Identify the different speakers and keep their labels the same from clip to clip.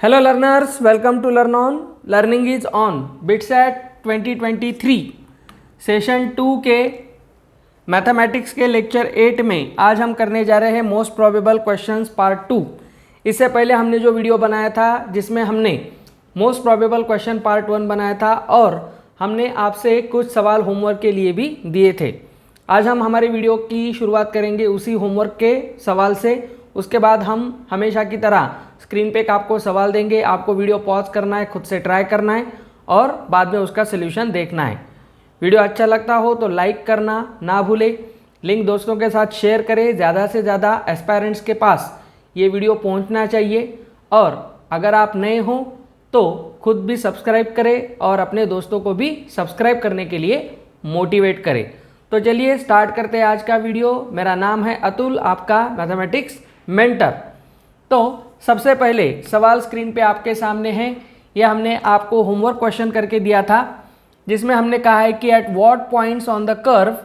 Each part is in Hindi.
Speaker 1: Hello learners, welcome to Learn On. Learning is on. BITSAT 2023 session 2 के मैथमेटिक्स के लेक्चर 8 में आज हम करने जा रहे हैं मोस्ट प्रोबेबल क्वेश्चंस पार्ट 2। इससे पहले हमने जो वीडियो बनाया था जिसमें हमने मोस्ट प्रोबेबल क्वेश्चन पार्ट 1 बनाया था और हमने आपसे कुछ सवाल होमवर्क के लिए भी दिए थे। आज हम हमारे वीडियो की शुरुआत करेंगे उसी होमवर्क के सवाल से। उसके बाद हम हमेशा की तरह स्क्रीन पे आपको सवाल देंगे, आपको वीडियो पॉज करना है, खुद से ट्राई करना है और बाद में उसका सलूशन देखना है। वीडियो अच्छा लगता हो तो लाइक करना ना भूलें, लिंक दोस्तों के साथ शेयर करें, ज़्यादा से ज़्यादा एस्पायरेंट्स के पास ये वीडियो पहुंचना चाहिए। और अगर आप नए हों तो खुद भी सब्सक्राइब करें और अपने दोस्तों को भी सब्सक्राइब करने के लिए मोटिवेट करें। तो चलिए स्टार्ट करते हैं आज का वीडियो। मेरा नाम है अतुल, आपका मैथमेटिक्स मेंटर। तो सबसे पहले सवाल स्क्रीन पे आपके सामने है। यह हमने आपको होमवर्क क्वेश्चन करके दिया था जिसमें हमने कहा है कि at what points on the curve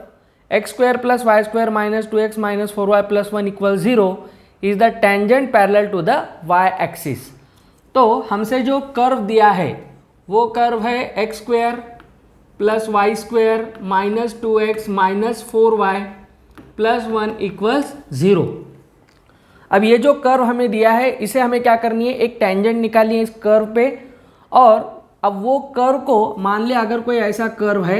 Speaker 1: x square plus y square minus 2x minus 4y plus 1 equal 0 is the tangent parallel to the y axis. तो हमसे जो कर्व दिया है वो कर्व है x square plus y square minus 2x minus 4y plus 1 equals 0। अब ये जो कर्व हमें दिया है इसे हमें क्या करनी है, एक टेंजेंट निकालनी है इस कर्व पे। और अब वो कर्व को मान ले अगर कोई ऐसा कर्व है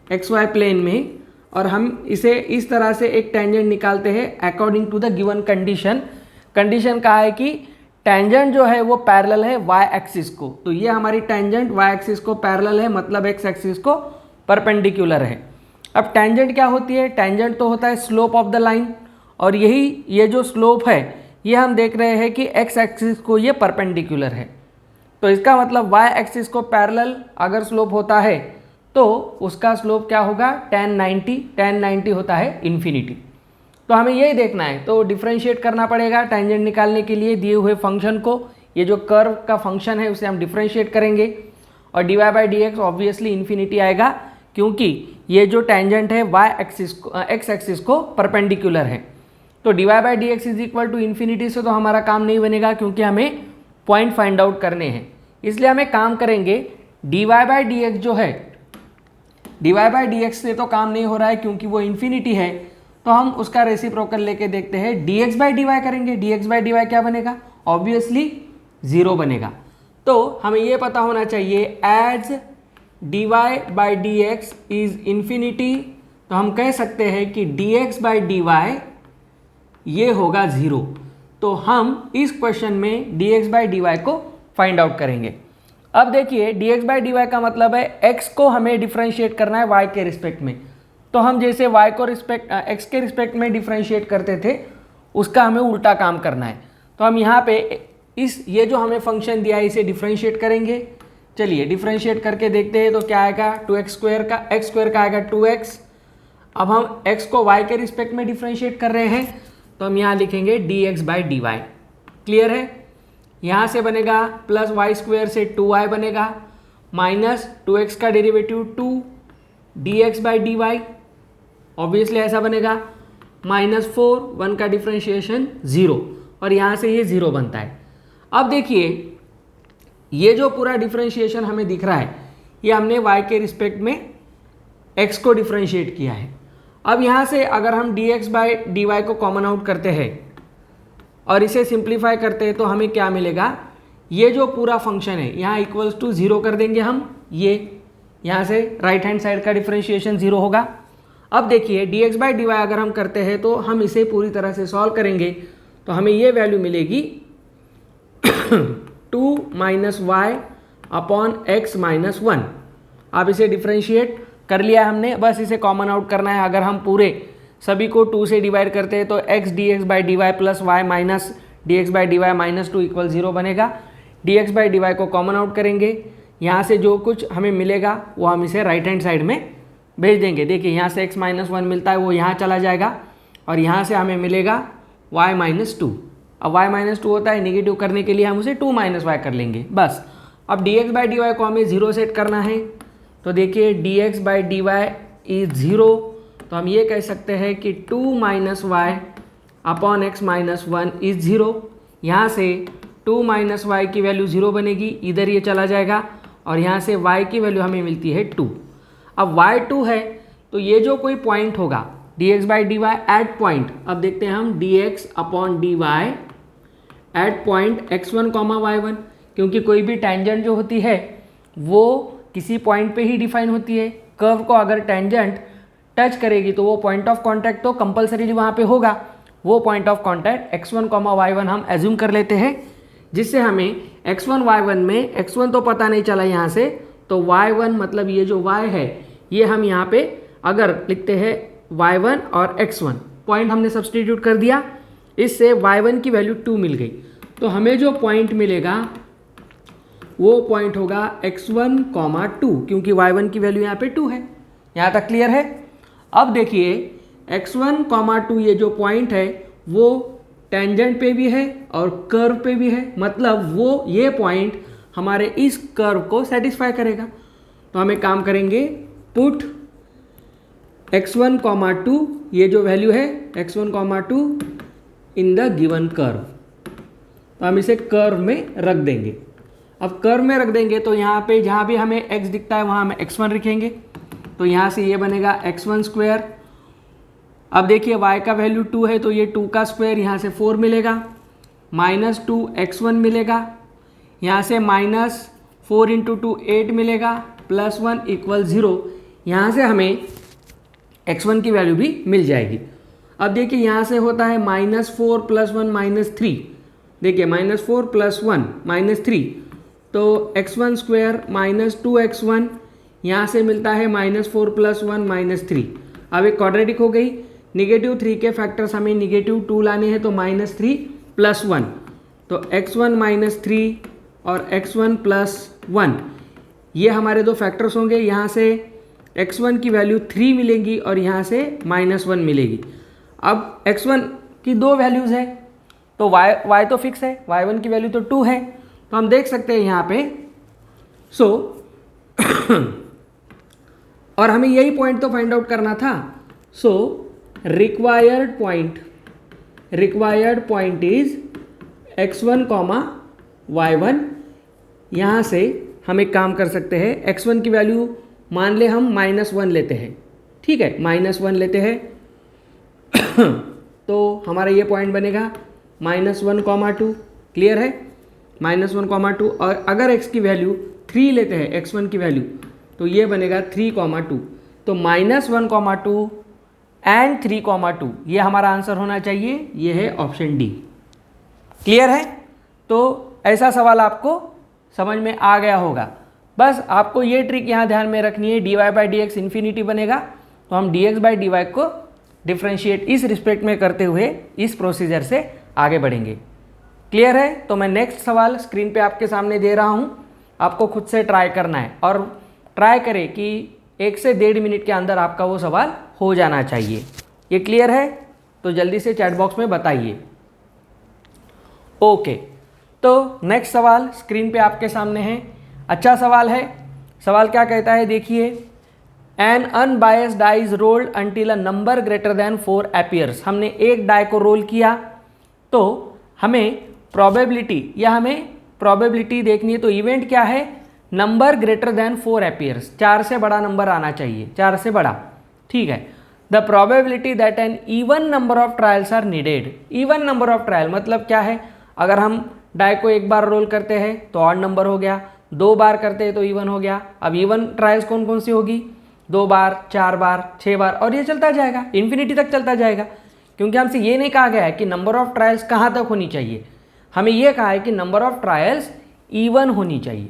Speaker 1: एक्स वाई प्लेन में और हम इसे इस तरह से एक टेंजेंट निकालते हैं according to the given condition. Condition कहा है कि टेंजेंट जो है वो पैरेलल है वाई एक्सिस को। तो ये हमारी टेंजेंट वाई एक्सिस को पैरेलल है, मतलब एक्स एक्सिस को परपेंडिकुलर है। अब टेंजेंट क्या होती है? टेंजेंट तो होता है स्लोप ऑफ द लाइन, और यही ये जो स्लोप है ये हम देख रहे हैं कि एक्स एक्सिस को ये परपेंडिकुलर है। तो इसका मतलब वाई एक्सिस को पैरेलल अगर स्लोप होता है तो उसका स्लोप क्या होगा? tan 90। tan 90 होता है इन्फिनिटी। तो हमें यही देखना है, तो डिफ्रेंशिएट करना पड़ेगा टेंजेंट निकालने के लिए दिए हुए फंक्शन को। ये जो कर्व का फंक्शन है उसे हम डिफ्रेंशिएट करेंगे और d y by d x obviously infinity आएगा क्योंकि ये जो टेंजेंट है वाई एक्सिस एक्स एक्सिस को परपेंडिकुलर है। तो d y by d x is equal to infinity से तो हमारा काम नहीं बनेगा क्योंकि हमें पॉइंट फाइंड आउट करने हैं। इसलिए हमें काम करेंगे d y by d x जो है, d y by d x से तो काम नहीं हो रहा है क्योंकि वो इन्फिनिटी है। तो हम उसका रेसिप्रोकल लेके देखते हैं, D x by D Y करेंगे। D x by D Y क्या बनेगा? ऑब्वियसली 0 बनेगा। तो हमें ये पता होना चाहिए as d y by d x is infinity, तो हम कह सकते हैं कि d x by D y ये होगा 0। तो हम इस क्वेश्चन में dx बाई डी वाई को फाइंड आउट करेंगे। अब देखिए dx बाई डी वाई का मतलब है x को हमें डिफ्रेंशिएट करना है y के रिस्पेक्ट में। तो हम जैसे y को x के रिस्पेक्ट में डिफ्रेंशिएट करते थे उसका हमें उल्टा काम करना है। तो हम यहाँ पे ये जो हमें फंक्शन दिया है इसे डिफ्रेंशिएट करेंगे। चलिए डिफ्रेंशिएट करके देखते हैं। तो क्या आएगा? 2x स्क्वायर का x स्क्वायर का आएगा 2x। अब हम x को y के रिस्पेक्ट में डिफ्रेंशिएट कर रहे हैं तो हम यहाँ लिखेंगे dx by D y. Clear है? यहाँ से बनेगा प्लस वाई स्क्वायर से 2y बनेगा माइनस 2x का derivative 2 dx by D y, obviously ऐसा बनेगा माइनस 4 1 का डिफ्रेंशिएशन 0 और यहाँ से ये 0 बनता है। अब देखिए ये जो पूरा डिफ्रेंशिएशन हमें दिख रहा है ये हमने y के रिस्पेक्ट में x को डिफ्रेंशिएट किया है। अब यहाँ से अगर हम dx बाई डी वाई को कॉमन आउट करते हैं और इसे सिंप्लीफाई करते हैं तो हमें क्या मिलेगा? ये जो पूरा फंक्शन है यहाँ इक्वल्स टू 0 कर देंगे हम। ये यहाँ से राइट हैंड साइड का डिफरेंशिएशन 0 होगा। अब देखिए dx बाई डी वाई अगर हम करते हैं तो हम इसे पूरी तरह से सॉल्व करेंगे तो हमें ये वैल्यू मिलेगी 2 minus y upon x minus 1। अब इसे डिफ्रेंशिएट कर लिया हमने, बस इसे कॉमन आउट करना है। अगर हम पूरे सभी को 2 से डिवाइड करते हैं तो x dx by D y plus y minus dx by D y minus 2 equal 0 बनेगा। dx बाई डी वाई को कॉमन आउट करेंगे, यहाँ से जो कुछ हमें मिलेगा वो हम इसे राइट हैंड साइड में भेज देंगे। देखिए यहाँ से x माइनस 1 मिलता है वो यहाँ चला जाएगा और यहाँ से हमें मिलेगा y माइनस 2। अब y माइनस 2 होता है निगेटिव करने के लिए हम उसे 2 माइनस वाई कर लेंगे बस। अब dx बाई डी वाई को हमें 0 सेट करना है। तो देखिए dx by D y is 0, तो हम ये कह सकते हैं कि 2 minus y upon x minus 1 is 0। यहाँ से 2 माइनस वाई की वैल्यू 0 बनेगी, इधर ये चला जाएगा और यहाँ से y की वैल्यू हमें मिलती है 2। अब y 2 है तो ये जो कोई पॉइंट होगा dx by D y at point, अब देखते हैं हम dx upon d y at point x1 comma y1, क्योंकि कोई भी टेंजेंट जो होती है वो किसी पॉइंट पे ही डिफाइन होती है। कर्व को अगर टेंजेंट टच करेगी तो वो पॉइंट ऑफ कॉन्टैक्ट तो कंपलसरीली वहाँ पे होगा। वो point of contact x1 comma y1 हम एज्यूम कर लेते हैं, जिससे हमें x1 y1 में x1 तो पता नहीं चला यहाँ से, तो y1 मतलब ये जो y है ये हम यहाँ पे अगर लिखते हैं y1 और x1, पॉइंट हमने सब्सटीट्यूट कर दिया, इससे y1 की वैल्यू 2 मिल गई। तो हमें जो पॉइंट मिलेगा वो पॉइंट होगा x1 कॉमा 2, क्योंकि y1 की वैल्यू यहाँ पे 2 है। यहाँ तक क्लियर है। अब देखिए x1 कॉमा 2 ये जो पॉइंट है वो टेंजेंट पे भी है और कर्व पे भी है, मतलब वो ये पॉइंट हमारे इस कर्व को सेटिस्फाई करेगा। तो हम एक काम करेंगे, पुट x1 कॉमा 2 ये जो वैल्यू है x1 comma 2 in the given curve, तो हम इसे कर्व में रख देंगे। अब कर्व में रख देंगे तो यहाँ पे जहाँ भी हमें x दिखता है वहाँ हमें x1 रखेंगे, तो यहाँ से ये बनेगा x1 स्क्वायर। अब देखिए y का वैल्यू 2 है तो ये 2 का स्क्वायर, यहाँ से 4 मिलेगा, माइनस 2 x1 मिलेगा, यहाँ से माइनस 4 इंटू 2 8 मिलेगा, प्लस 1 इक्वल 0, यहाँ से हमें x1 की वैल्यू भी मिल जाएगी। अब देखिए यहाँ से होता है -4 प्लस 1 -3, देखिए -4 प्लस 1 -3, तो x1 स्क्वायर माइनस 2x1, यहाँ से मिलता है -4 प्लस 1 -3। अब एक क्वाड्रेटिक हो गई, -3 के फैक्टर्स हमें -2 लाने हैं, तो -3 प्लस 1, तो x1 -3 और x1 प्लस 1 ये हमारे दो फैक्टर्स होंगे। यहाँ से x1 की वैल्यू 3 मिलेगी और यहाँ से -1 मिलेगी। अब x1 की दो वैल्यूज़ है तो y तो फिक्स है, y1 की वैल्यू तो 2 है, तो हम देख सकते हैं यहाँ पे और हमें यही पॉइंट तो फाइंड आउट करना था। Required point is x1 comma y1। यहाँ से हम एक काम कर सकते हैं, x1 की वैल्यू मान ले हम -1 लेते हैं, ठीक है, -1 लेते हैं तो हमारा ये पॉइंट बनेगा -1 कॉमा 2, क्लियर है, -1 कॉमा 2। और अगर x की वैल्यू 3 लेते हैं, x1 की वैल्यू, तो ये बनेगा 3 कॉमा 2, तो -1 कॉमा 2 एंड 3 कॉमा 2 ये हमारा आंसर होना चाहिए, ये है ऑप्शन डी। क्लियर है। तो ऐसा सवाल आपको समझ में आ गया होगा। बस आपको ये ट्रिक यहाँ ध्यान में रखनी है, dy by d x infinity बनेगा तो हम dx बाई डी वाई को डिफ्रेंशिएट इस रिस्पेक्ट में करते हुए इस प्रोसीजर से आगे बढ़ेंगे। क्लियर है। तो मैं नेक्स्ट सवाल स्क्रीन पे आपके सामने दे रहा हूँ, आपको खुद से ट्राई करना है और ट्राई करें कि 1 से 1.5 मिनट के अंदर आपका वो सवाल हो जाना चाहिए। ये क्लियर है तो जल्दी से चैट बॉक्स में बताइए। ओके, तो नेक्स्ट सवाल स्क्रीन पे आपके सामने है। अच्छा सवाल है। सवाल क्या कहता है देखिए, an unbiased die is rolled until a number greater than 4 appears. हमने एक डाई को रोल किया तो हमें प्रोबेबिलिटी देखनी है। तो इवेंट क्या है, नंबर ग्रेटर देन 4 अपीयर्स, 4 से बड़ा नंबर आना चाहिए, 4 से बड़ा, ठीक है। The probability that an even number of trials are needed. Even number of trial मतलब क्या है, अगर हम डाई को एक बार रोल करते हैं तो ऑड नंबर हो गया, 2 बार करते हैं तो इवन हो गया। अब इवन ट्रायल्स कौन कौन सी होगी, 2 बार, 4 बार, 6 बार, और ये चलता जाएगा, इन्फिनिटी तक चलता जाएगा। क्योंकि हमसे ये नहीं कहा गया है कि नंबर ऑफ ट्रायल्स कहाँ तक होनी चाहिए, हमें ये कहा है कि नंबर ऑफ ट्रायल्स इवन होनी चाहिए।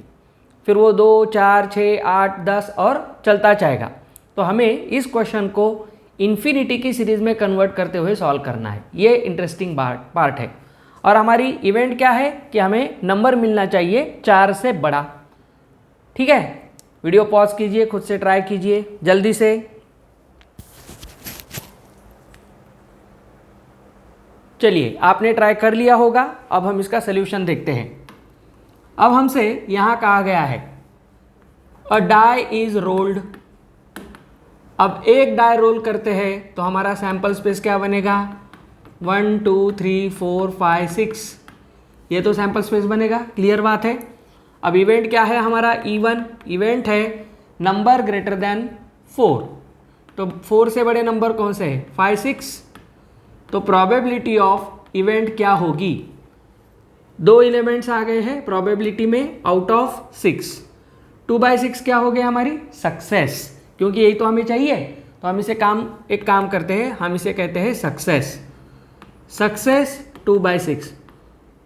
Speaker 1: फिर वो 2, 4, 6, 8, 10 और चलता जाएगा। तो हमें इस क्वेश्चन को इन्फिनिटी की सीरीज में कन्वर्ट करते हुए सॉल्व करना है। ये इंटरेस्टिंग पार्ट है। और हमारी इवेंट क्या है कि हमें नंबर मिलना चाहिए 4 से बड़ा, ठीक है। वीडियो पॉज कीजिए, खुद से ट्राई कीजिए जल्दी से। चलिए, आपने ट्राई कर लिया होगा। अब हम इसका सलूशन देखते हैं। अब हमसे यहां कहा गया है अ डाई इज रोल्ड। अब एक डाई रोल करते हैं तो हमारा सैंपल स्पेस क्या बनेगा, 1 2 3 4 5 6। ये तो सैंपल स्पेस बनेगा, क्लियर बात है। अब इवेंट क्या है हमारा, E1 इवेंट है नंबर ग्रेटर देन 4, तो 4 से बड़े नंबर कौन से है, 5 6, तो प्रोबेबिलिटी ऑफ इवेंट क्या होगी, 2 एलिमेंट्स आ गए हैं प्रोबेबिलिटी में आउट ऑफ 6, 2/6 क्या हो गया हमारी सक्सेस, क्योंकि यही तो हमें चाहिए, तो हम इसे एक काम करते हैं, हम इसे कहते हैं सक्सेस, 2/6,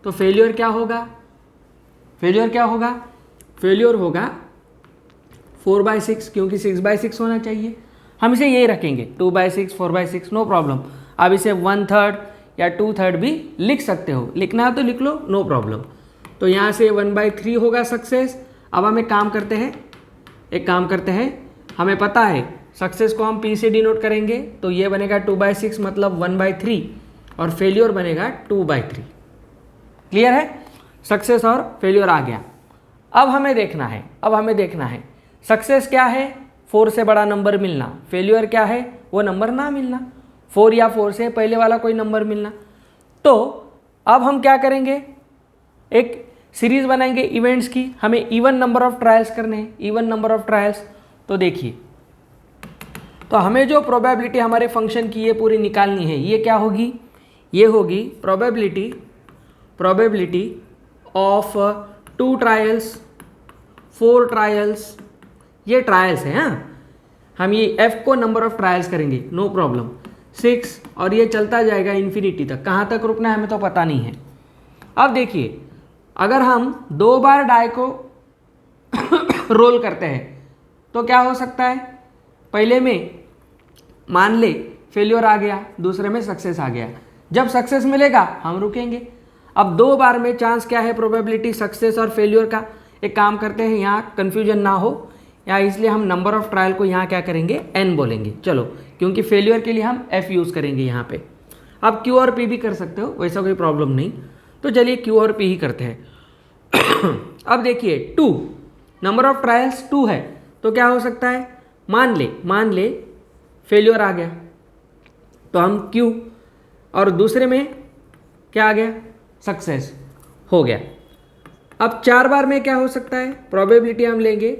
Speaker 1: तो फेल्योर क्या होगा, फेल्योर होगा 4/6, क्योंकि 6/6 होना चाहिए, हम इसे यही रखेंगे 2/6 4/6 नो प्रॉब्लम। अब इसे 1/3 या 2/3 भी लिख सकते हो, लिखना है तो लिख लो, नो प्रॉब्लम। तो यहाँ से 1/3 होगा सक्सेस। अब हम एक काम करते हैं, हमें पता है सक्सेस को हम P से डिनोट करेंगे, तो ये बनेगा 2/6 मतलब 1/3 और फेल्योर बनेगा 2/3। क्लियर है, सक्सेस और फेल्योर आ गया। अब हमें देखना है सक्सेस क्या है, 4 से बड़ा नंबर मिलना, फेल्योर क्या है, वो नंबर ना मिलना, 4 या 4 से पहले वाला कोई नंबर मिलना। तो अब हम क्या करेंगे, एक सीरीज बनाएंगे इवेंट्स की, हमें इवन नंबर ऑफ ट्रायल्स करने हैं, इवन नंबर ऑफ ट्रायल्स। तो देखिए, तो हमें जो प्रोबेबिलिटी हमारे फंक्शन की ये पूरी निकालनी है, ये क्या होगी, ये होगी प्रोबेबिलिटी ऑफ 2 ट्रायल्स 4 ट्रायल्स, ये ट्रायल्स हैं, हाँ, हम ये f को नंबर ऑफ ट्रायल्स करेंगे, नो प्रॉब्लम, 6, और ये चलता जाएगा इन्फिनिटी तक, कहाँ तक रुकना है हमें तो पता नहीं है। अब देखिए, अगर हम 2 बार डाई को रोल करते हैं तो क्या हो सकता है, पहले में मान ले फेल्योर आ गया, दूसरे में सक्सेस आ गया, जब सक्सेस मिलेगा हम रुकेंगे। अब 2 बार में चांस क्या है, प्रोबेबिलिटी सक्सेस और फेल्योर का, एक काम करते हैं यहाँ कन्फ्यूजन ना हो, या इसलिए हम नंबर ऑफ ट्रायल को यहाँ क्या करेंगे, n बोलेंगे, चलो, क्योंकि फेल्योर के लिए हम f यूज़ करेंगे यहाँ पे। अब q और p भी कर सकते हो, वैसा कोई प्रॉब्लम नहीं, तो चलिए q और p ही करते हैं। अब देखिए 2, नंबर ऑफ ट्रायल्स 2 है, तो क्या हो सकता है, मान ले फेल्योर आ गया, तो हम q, और दूसरे में क्या आ गया, सक्सेस हो गया। अब 4 बार में क्या हो सकता है, प्रोबेबिलिटी हम लेंगे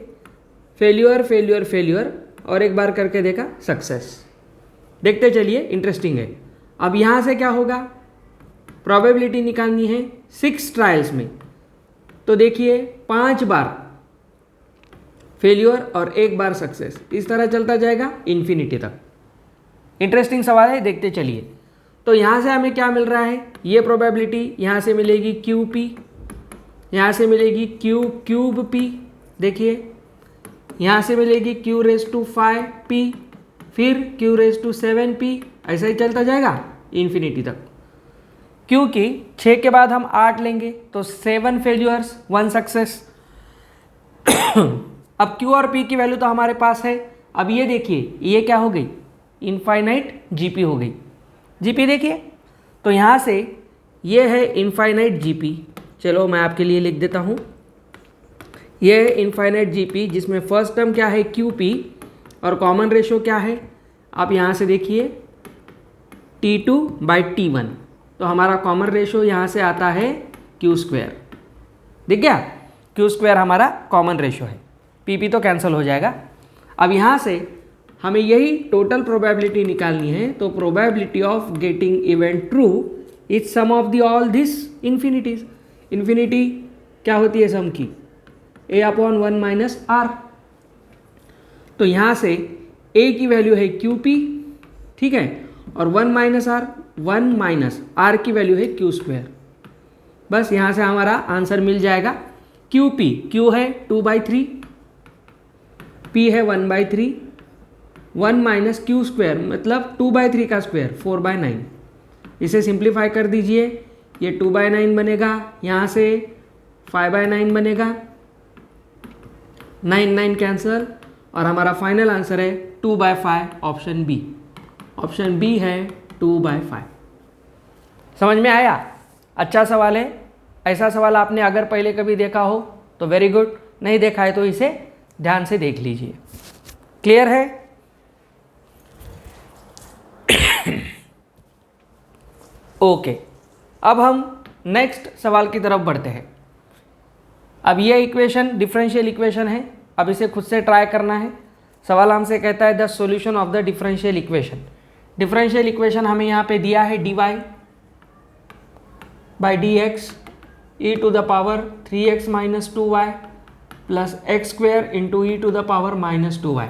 Speaker 1: फेल्योर और एक बार करके देखा सक्सेस, देखते चलिए, इंटरेस्टिंग है। अब यहाँ से क्या होगा, प्रोबेबिलिटी निकालनी है 6 ट्रायल्स में, तो देखिए 5 बार फेल्योर और 1 बार सक्सेस, इस तरह चलता जाएगा इन्फिनिटी तक। इंटरेस्टिंग सवाल है, देखते चलिए। तो यहाँ से हमें क्या मिल रहा है, ये प्रोबेबिलिटी यहाँ से मिलेगी QP, यहाँ से मिलेगी Q3P, देखिए यहाँ से मिलेगी Q⁵P, फिर Q⁷P, ऐसा ही चलता जाएगा इन्फिनिटी तक, क्योंकि 6 के बाद हम 8 लेंगे तो 7 फेल्यूर्स 1 सक्सेस। अब Q और P की वैल्यू तो हमारे पास है। अब ये देखिए, ये क्या हो गई, इनफाइनाइट GP हो गई, GP देखिए, तो यहाँ से ये है इनफाइनाइट GP, चलो मैं आपके लिए लिख देता हूँ, ये है इनफाइनाइट GP, जिसमें फर्स्ट टर्म क्या है QP और कॉमन रेशो क्या है, आप यहाँ से देखिए T2/T1, तो हमारा कॉमन रेशो यहाँ से आता है Q², दिख गया, Q² हमारा कॉमन रेशो है, PP तो कैंसिल हो जाएगा। अब यहाँ से हमें यही टोटल प्रोबेबिलिटी निकालनी है, तो probability of getting event true is sum of the all this infinities, infinity क्या होती है सम की, A/1 - R, तो यहाँ से A की वैल्यू है QP, ठीक है, और 1 - R की वैल्यू है Q², बस यहाँ से हमारा आंसर मिल जाएगा। QP, Q है 2/3, P है 1/3, 1 - Q² मतलब 2/3 का स्क्वायर 4/9, इसे सिंप्लीफाई कर दीजिए, ये 2/9 बनेगा, यहाँ से 5/9 बनेगा, 9 कैंसल, और हमारा फाइनल आंसर है 2/5, ऑप्शन बी, ऑप्शन बी है 2/5। समझ में आया, अच्छा सवाल है, ऐसा सवाल आपने अगर पहले कभी देखा हो तो वेरी गुड, नहीं देखा है तो इसे ध्यान से देख लीजिए। क्लियर है? ओके, अब हम नेक्स्ट सवाल की तरफ बढ़ते हैं। अब ये इक्वेशन डिफरेंशियल इक्वेशन है, अब इसे खुद से ट्राई करना है। सवाल हमसे कहता है the solution of the differential equation. Differential equation हमें यहाँ पे दिया है dy by d x e to the power 3x minus 2y plus x square into e to the power minus 2y।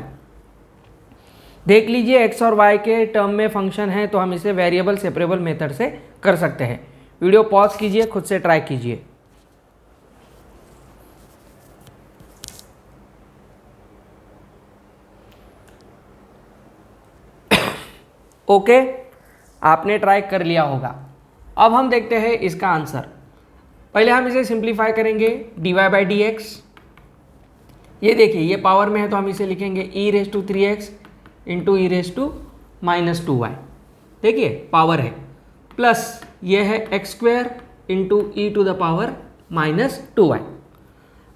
Speaker 1: देख लीजिए x और y के टर्म में फंक्शन है तो हम इसे वेरिएबल सेपरेबल मेथड से कर सकते हैं। वीडियो पॉज कीजिए, खुद से ट्राई कीजिए। ओके, आपने ट्राई कर लिया होगा। अब हम देखते हैं इसका आंसर। पहले हम इसे सिंप्लीफाई करेंगे dy बाई डी एक्स। ये देखिए ये पावर में है तो हम इसे लिखेंगे e raise to 3x into e raise to minus 2y। देखिए पावर है, प्लस ये है x square into e to the power minus 2y।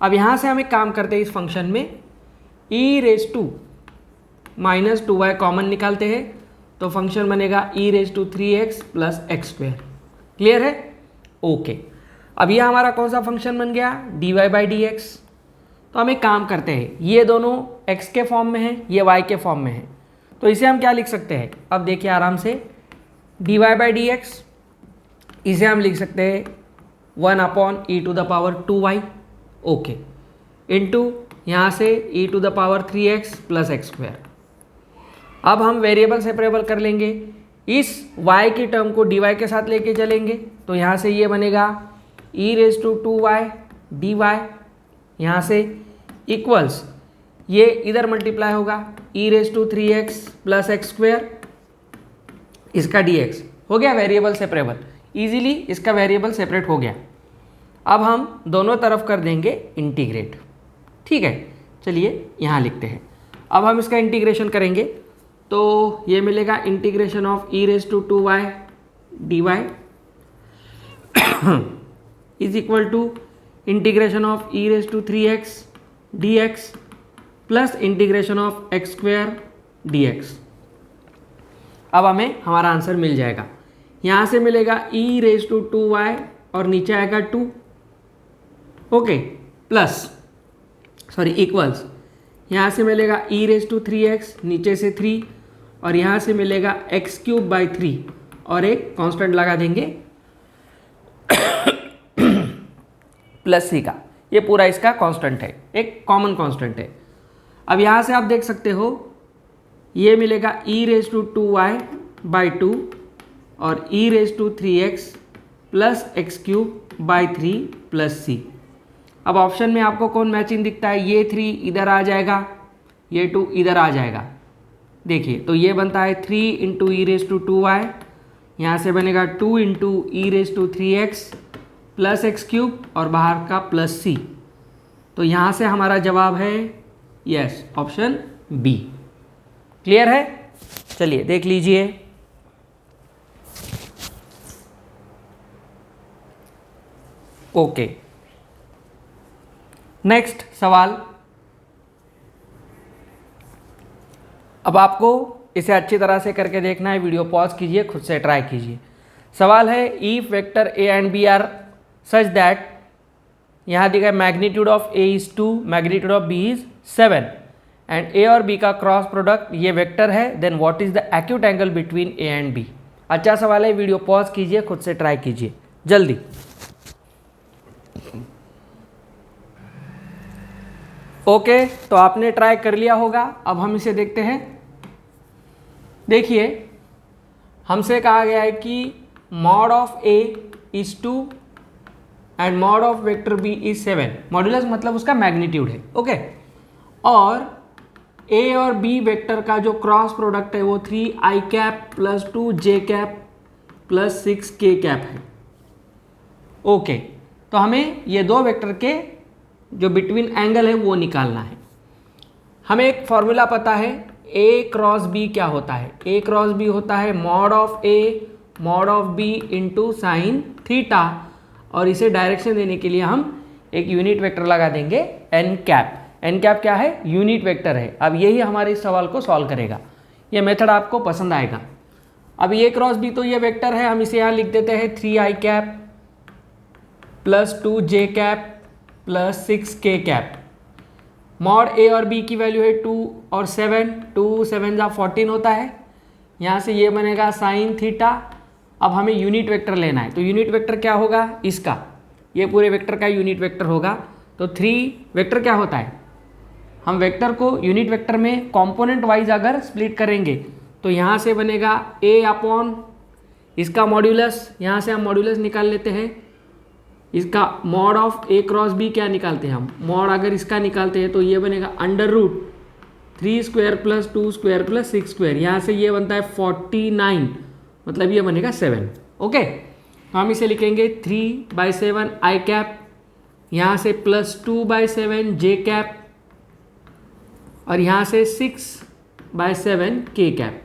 Speaker 1: अब यहाँ से हम एक काम करते हैं, इस फंक्शन में e raise to minus 2y common निकालते हैं तो फंक्शन बनेगा e raise to 3x plus x square. Clear है? ओके। अब यह हमारा कौन सा फंक्शन बन गया? dy by d x. तो हम एक काम करते हैं, ये दोनों x के फॉर्म में है, ये y के फॉर्म में है, तो इसे हम क्या लिख सकते हैं? अब देखिए आराम से, dy बाई डी एक्स इसे हम लिख सकते हैं 1 upon e to the power 2y। Okay, into यहाँ से e to the power 3x plus x square. अब हम वेरिएबल सेपरेबल कर लेंगे, इस y की टर्म को dy के साथ लेके चलेंगे तो यहाँ से ये बनेगा e raise to 2y dy, यहाँ से इक्वल्स ये इधर मल्टीप्लाई होगा e raise to 3x plus x square, इसका dx हो गया वेरिएबल सेपरेबल। इजीली इसका वेरिएबल सेपरेट हो गया। अब हम दोनों तरफ कर देंगे इंटीग्रेट। ठीक है, चलिए यहाँ लिखते हैं। अब हम इसका इंटीग्रेशन करेंगे तो ये मिलेगा integration of e raise to 2y dy is equal to integration of e raise to 3x dx plus integration of x square dx। अब हमें हमारा आंसर मिल जाएगा। यहाँ से मिलेगा e रेज टू 2y और नीचे आएगा 2। ओके, प्लस सॉरी इक्वल्स, यहाँ से मिलेगा e रेज टू 3x नीचे से 3 और यहाँ से मिलेगा एक्स क्यूब बाई 3 और एक कांस्टेंट लगा देंगे प्लस सी का। ये पूरा इसका कांस्टेंट है, एक कॉमन कांस्टेंट है। अब यहाँ से आप देख सकते हो ये मिलेगा e raise to 2y by 2 और e raise to 3x plus x cube by 3 plus c. अब ऑप्शन में आपको कौन मैचिंग दिखता है? ये 3 इधर आ जाएगा, ये 2 इधर आ जाएगा। देखिए तो ये बनता है 3 into e raise to 2y, यहाँ से बनेगा 2 into e raise to 3x plus x cube और बाहर का प्लस सी। तो यहाँ से हमारा जवाब है यस, ऑप्शन बी। क्लियर है? चलिए देख लीजिए। ओके, नेक्स्ट सवाल। अब आपको इसे अच्छी तरह से करके देखना है। वीडियो पॉज कीजिए, खुद से ट्राई कीजिए। सवाल है if vector a and b are such that, यहाँ दिखा है magnitude of a is 2, magnitude of b is 7 and a और बी का क्रॉस प्रोडक्ट ये वेक्टर है, then what is the acute angle between a and b. अच्छा सवाल है, वीडियो पॉज कीजिए, खुद से ट्राई कीजिए जल्दी। ओके, तो आपने ट्राई कर लिया होगा। अब हम इसे देखते हैं। देखिए हमसे कहा गया है कि mod of a is 2 and mod of vector b is 7। Modulus मतलब उसका मैग्नीट्यूड है। ओके, और ए और बी वेक्टर का जो क्रॉस प्रोडक्ट है वो 3i cap plus 2j cap plus 6k cap है। ओके, तो हमें ये दो वेक्टर के जो बिटवीन एंगल है वो निकालना है। हमें एक फॉर्मूला पता है, ए क्रॉस बी क्या होता है? ए क्रॉस बी होता है mod of a mod of b into sine theta, और इसे डायरेक्शन देने के लिए हम एक यूनिट वेक्टर लगा देंगे एन कैप। एन कैप क्या है? यूनिट वेक्टर है। अब यही हमारे इस सवाल को सॉल्व करेगा। ये मेथड आपको पसंद आएगा। अब ए क्रॉस बी तो ये वेक्टर है, हम इसे यहाँ लिख देते हैं 3i cap plus 2j cap plus 6k cap. Mod a और बी की वैल्यू है 2 और 7, 2 7 जा 14 होता है। यहाँ से ये बनेगा साइन थीटा। अब हमें यूनिट वेक्टर लेना है, तो यूनिट वेक्टर क्या होगा इसका, ये पूरे वेक्टर का यूनिट वेक्टर होगा। तो 3 वेक्टर क्या होता है, हम वेक्टर को यूनिट वेक्टर में कंपोनेंट वाइज अगर स्प्लिट करेंगे तो यहाँ से बनेगा a अपॉन इसका मॉड्यूलस, यहाँ से हम मॉड्यूलस निकाल लेते हैं, इसका mod of a cross b क्या निकालते हैं हम, मॉड अगर इसका निकालते हैं तो ये बनेगा under root 3 square plus 2 square plus 6 square, यहाँ से ये बनता है 49, मतलब ये बनेगा 7। ओके, तो हम इसे लिखेंगे 3/7 आई कैप, यहाँ से प्लस 2/7 जे कैप और यहाँ से 6/7 के कैप,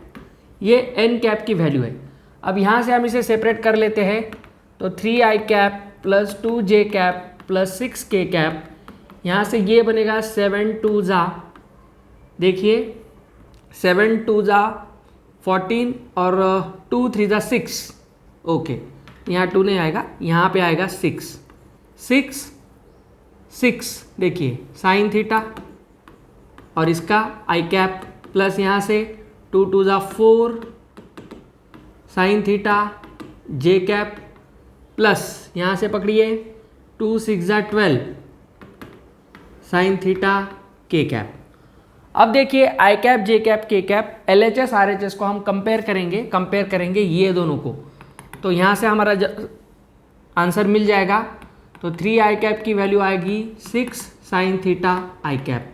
Speaker 1: ये एन कैप की वैल्यू है। अब यहाँ से हम इसे सेपरेट कर लेते हैं, तो 3 आई कैप प्लस 2 जे कैप प्लस 6 के कैप, यहाँ से ये बनेगा 7 2 जा, देखिए 7 2 जा 14 और 2 3 जा 6। ओके, यहाँ 2 नहीं आएगा, यहाँ पे आएगा 6 6 6, देखिए साइन थीटा और इसका आई कैप प्लस यहाँ से 2 2 जा 4 साइन थीटा जे कैप प्लस यहाँ से पकड़िए 2 6 जा 12 साइन थीटा के कैप। अब देखिए आई कैप जे कैप के कैप LHS RHS को हम कंपेयर करेंगे ये दोनों को, तो यहाँ से हमारा आंसर मिल जाएगा। तो 3 आई कैप की वैल्यू आएगी 6 साइन थीटा आई कैप।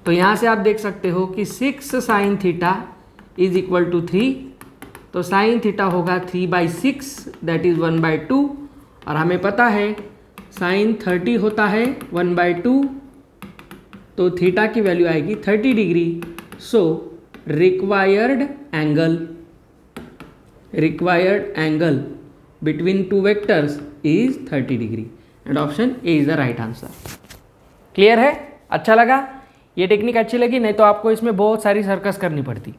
Speaker 1: तो यहाँ से आप देख सकते हो कि 6 sine theta is equal to 3, तो साइन थीटा होगा 3/6 दैट इज़ 1/2, और हमें पता है साइन 30 होता है 1/2, तो थीटा की वैल्यू आएगी 30 degree. So required angle between 2 vectors is 30 degree and option A is the right answer. Clear है? अच्छा लगा? ये टेक्निक अच्छी लगी? नहीं तो आपको इसमें बहुत सारी सर्कस करनी पड़ती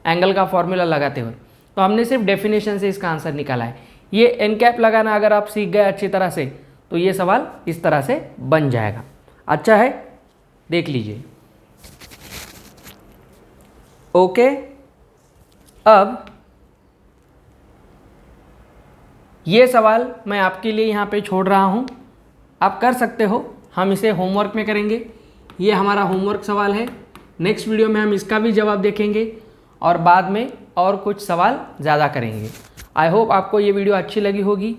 Speaker 1: एंगल का फॉर्मूला लगाते हुए। तो हमने सिर्फ डेफिनेशन से इसका आंसर निकाला है। ये एन कैप लगाना अगर आप सीख गए अच्छी तरह से तो ये सवाल इस तरह से बन जाएगा। अच्छा है, देख लीजिए। ओके, अब ये सवाल मैं आपके लिए यहाँ पे छोड़ रहा हूँ, आप कर सकते हो, हम इसे होमवर्क में करेंगे। ये हमारा होमवर्क सवाल है। नेक्स्ट वीडियो में हम इसका भी जवाब देखेंगे और बाद में और कुछ सवाल ज़्यादा करेंगे। आई होप आपको ये वीडियो अच्छी लगी होगी,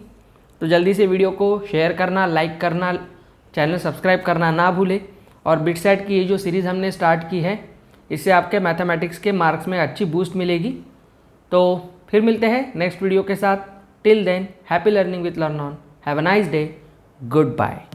Speaker 1: तो जल्दी से वीडियो को शेयर करना, लाइक करना, चैनल सब्सक्राइब करना ना भूलें। और बिटसेट की ये जो सीरीज़ हमने स्टार्ट की है, इससे आपके मैथमेटिक्स के मार्क्स में अच्छी बूस्ट मिलेगी। तो फिर मिलते हैं नेक्स्ट वीडियो के साथ। Till then, happy learning with Learn On. Have a nice day. Good bye.